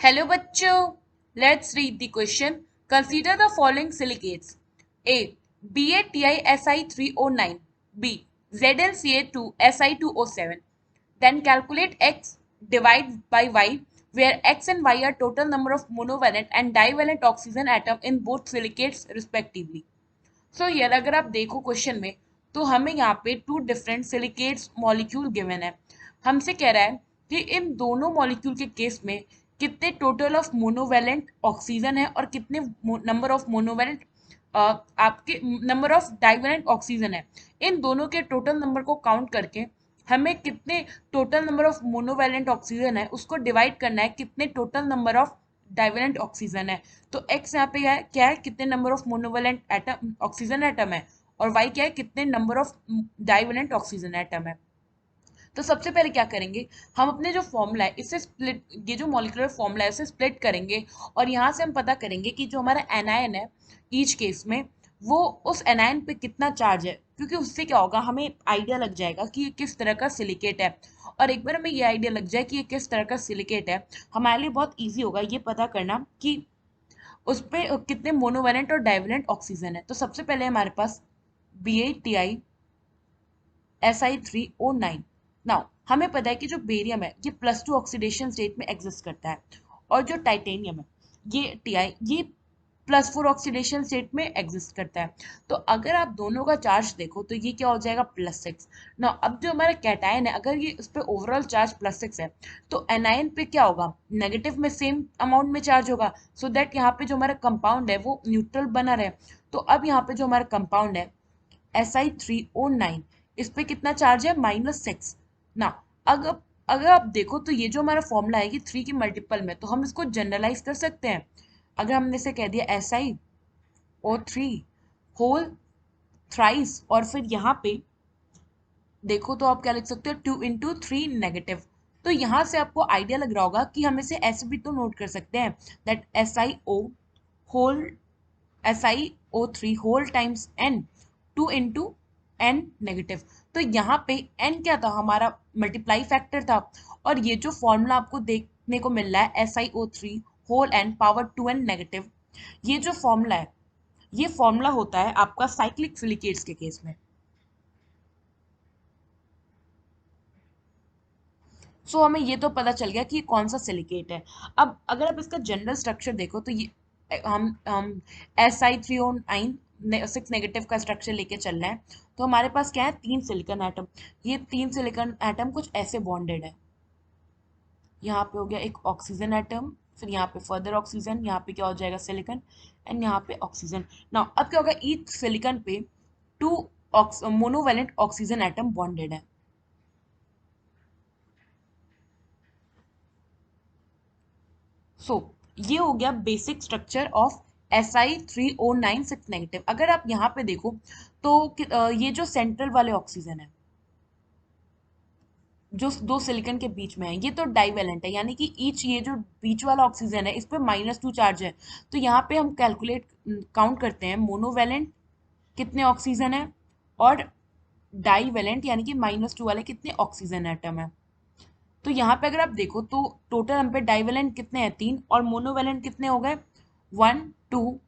Hello बच्चों, let's read the question. Consider the following silicates: A. BaTiSi3O9, B. ZnCa2Si2O7. Then calculate X, divide by Y, where X and Y are total number of monovalent and divalent oxygen atom in both silicates respectively. सो यार अगर आप देखो question में तो हमें यहाँ पे two different silicates molecule given है। हमसे कह रहा है कि इन दोनों मॉलिक्यूल के केस में कितने टोटल ऑफ मोनोवेलेंट ऑक्सीजन है और कितने नंबर ऑफ मोनोवेलेंट आपके नंबर ऑफ डाइवेलेंट ऑक्सीजन है। इन दोनों के टोटल नंबर को काउंट करके हमें कितने total number of monovalent oxygen है उसको डिवाइड करना है कितने total number of divalent oxygen है। तो एक्स यहाँ पे क्या है कितने number of monovalent atom oxygen atom है और वाई क्या है कितने number of divalent oxygen atom है। तो सबसे पहले क्या करेंगे, हम अपने जो फॉर्मूला है इससे स्प्लिट, ये जो मॉलिक्यूलर फॉर्मूला है उसे स्प्लिट करेंगे और यहाँ से हम पता करेंगे कि जो हमारा एनायन है ईच केस में वो उस एनायन पे कितना चार्ज है, क्योंकि उससे क्या होगा हमें आइडिया लग जाएगा कि ये किस तरह का सिलिकेट है। और एक बार हमें ये आइडिया लग जाए कि ये किस तरह का सिलिकेट है, हमारे लिए बहुत ईजी होगा ये पता करना कि उस पर कितने मोनोवेलेंट और डाइवेलेंट ऑक्सीजन है। तो सबसे पहले हमारे पास BaTiSi3O9। नाउ हमें पता है कि जो बेरियम है ये +2 ऑक्सीडेशन स्टेट में एग्जिस्ट करता है और जो टाइटेनियम है ये टीआई ये +4 ऑक्सीडेशन स्टेट में एग्जिस्ट करता है। तो अगर आप दोनों का चार्ज देखो तो ये क्या हो जाएगा +6। ना अब जो हमारा कैटायन है अगर ये इस पे ओवरऑल चार्ज +6 है तो एनायन पे क्या होगा नेगेटिव में सेम अमाउंट में चार्ज होगा, सो दैट यहाँ पे जो हमारा कंपाउंड है वो न्यूट्रल बना रहे। तो अब यहाँ पे जो हमारा कंपाउंड है Si3O9 इस पे कितना चार्ज है -6 ना। अगर अगर आप देखो तो ये जो हमारा फॉर्मूला है ये 3 की मल्टीपल में, तो हम इसको जनरलाइज कर सकते हैं। अगर हमने इसे कह दिया SiO3 होल थ्राइस और फिर यहाँ पे देखो तो आप क्या लिख सकते हो 2 × 3 नेगेटिव। तो यहाँ से आपको आइडिया लग रहा होगा कि हम इसे ऐसे भी तो नोट कर सकते हैं that whole SiO3 whole times n 2 × n negative. तो यहाँ पे n क्या था हमारा मल्टीप्लाई फैक्टर था और ये जो फॉर्मूला आपको देखने को मिल रहा है SiO3 whole n power 2n negative, ये जो फॉर्मूला है ये फॉर्मूला होता है आपका साइक्लिक सिलिकेट्स के केस में। सो हमें ये तो पता चल गया कि ये कौन सा सिलिकेट है। अब अगर आप इसका जनरल स्ट्रक्चर देखो तो ये हम Si3O9 6 नेगेटिव का स्ट्रक्चर लेके चल रहे हैं। तो हमारे पास क्या है 3 सिलिकॉन एटम। ये 3 सिलिकॉन एटम कुछ ऐसे बॉन्डेड है। यहाँ पे हो गया एक ऑक्सीजन एटम, फिर यहाँ पे फर्दर ऑक्सीजन, यहाँ पे क्या हो जाएगा सिलिकॉन एंड यहाँ पे ऑक्सीजन। नाउ अब क्या होगा ईच सिलिकॉन पे 2 मोनोवेलेंट ऑक्सीजन एटम बॉन्डेड है। सो ये हो गया basic structure of Si3O9 6 negative. अगर आप यहाँ पे देखो तो ये जो सेंट्रल वाले ऑक्सीजन है जो दो सिलिकॉन के बीच में है ये तो डाइवेलेंट है, यानी कि ईच ये जो बीच वाला ऑक्सीजन है इस पे -2 चार्ज है। तो यहाँ पे हम कैलकुलेट काउंट करते हैं मोनोवेलेंट कितने ऑक्सीजन है और डाइवेलेंट यानी कि -2 वाले कितने ऑक्सीजन एटम है। तो यहाँ पे अगर आप देखो तो टोटल हम पे डाइवेलेंट कितने हैं 3 और मोनोवेलेंट कितने हो गए 1 2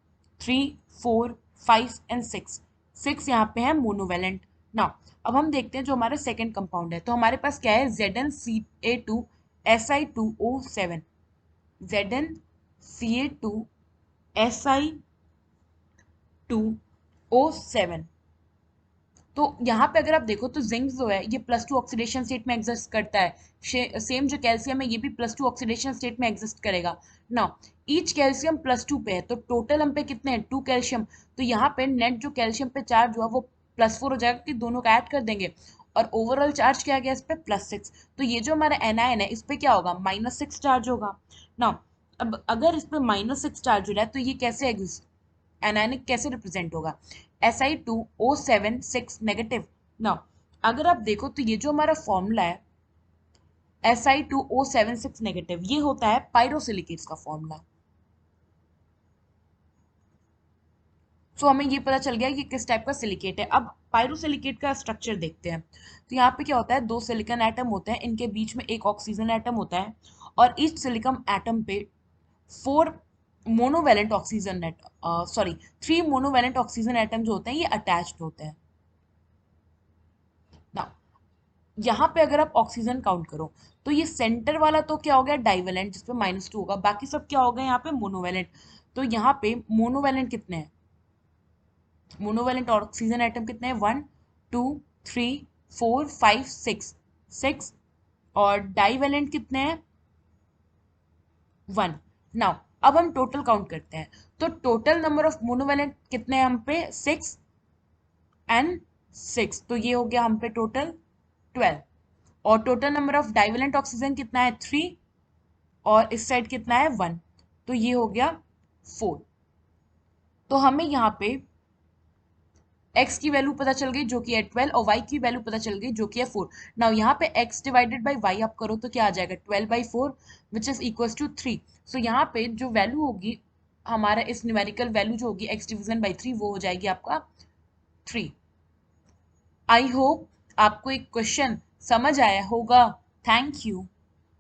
3 4 5 एंड 6। 6 यहाँ पे है मोनोवेलेंट ना। अब हम देखते हैं जो हमारा सेकंड कंपाउंड है, तो हमारे पास क्या है ZnCa2Si2O7। ZnCa2Si2O7। तो यहाँ पे अगर आप देखो तो जिंक जो है ये +2 ऑक्सीडेशन स्टेट में एग्जिस्ट करता है। सेम जो कैल्शियम है ये भी +2 ऑक्सीडेशन स्टेट में एग्जिस्ट करेगा ना। ईच कैल्शियम +2 पे है तो टोटल हम पे कितने हैं 2 कैल्शियम। तो यहाँ पे नेट जो कैल्शियम पे चार्ज हुआ वो +4 हो जाएगा कि दोनों का ऐड कर देंगे और ओवरऑल चार्ज क्या आ गया इस पे +6। तो ये जो हमारा एनायन है इस पे क्या होगा -6 चार्ज होगा ना। अब अगर इस पे -6 चार्ज हो रहा है तो ये कैसे एग्जिस्ट एनायनिक कैसे रिप्रेजेंट होगा Si2O7 6 नेगेटिव ना। अगर आप देखो तो ये जो हमारा फॉर्मूला है Si2O7 6 नेगेटिव ये होता है पायरोसिलिकेट्स का फॉर्मूला। सो हमें ये पता चल गया कि किस टाइप का सिलिकेट है। अब पायरोसिलिकेट का स्ट्रक्चर देखते हैं। तो यहाँ पे क्या होता है दो सिलिकॉन एटम होते हैं, इनके बीच में एक ऑक्सीजन एटम होता है और ईच सिलिकॉन एटम पे 4 monovalent oxygen sorry 3 monovalent oxygen atom जो होते हैं ये अटैच्ड होते हैं। ना यहाँ पे अगर आप ऑक्सीजन काउंट करो तो ये सेंटर वाला तो क्या हो गया डाइवेलेंट जिसपे -2 होगा, बाकी सब क्या हो गए यहाँ पे मोनोवैलेंट। तो यहाँ पे मोनोवैलेंट कितने हैं, मोनोवैलेंट ऑक्सीजन एटम कितने हैं 1 2 3 4 5 6 6, और डाइवेलेंट कितने हैं 1। नाउ अब हम टोटल काउंट करते हैं, तो टोटल नंबर ऑफ मोनोवैलेंट कितने हैं हम पे 6 एंड 6, तो ये हो गया हम पे टोटल 12। और total number of divalent oxygen कितना है 3, और इस साइड कितना है 1, तो ये हो गया 4। तो हमें यहाँ पे x की वैल्यू पता चल गई जो कि है 12, और y की वैल्यू पता चल गई जो कि है 4। नाउ यहाँ पे x डिवाइडेड बाई y आप करो तो क्या आ जाएगा 12/4 विच इज इक्वल्स टू 3। सो यहाँ पे जो वैल्यू होगी हमारा इस न्यूमेरिकल वैल्यू जो होगी x डिवीजन बाई 3 वो हो जाएगी आपका 3। आई होप आपको एक क्वेश्चन समझ आया होगा। Thank you.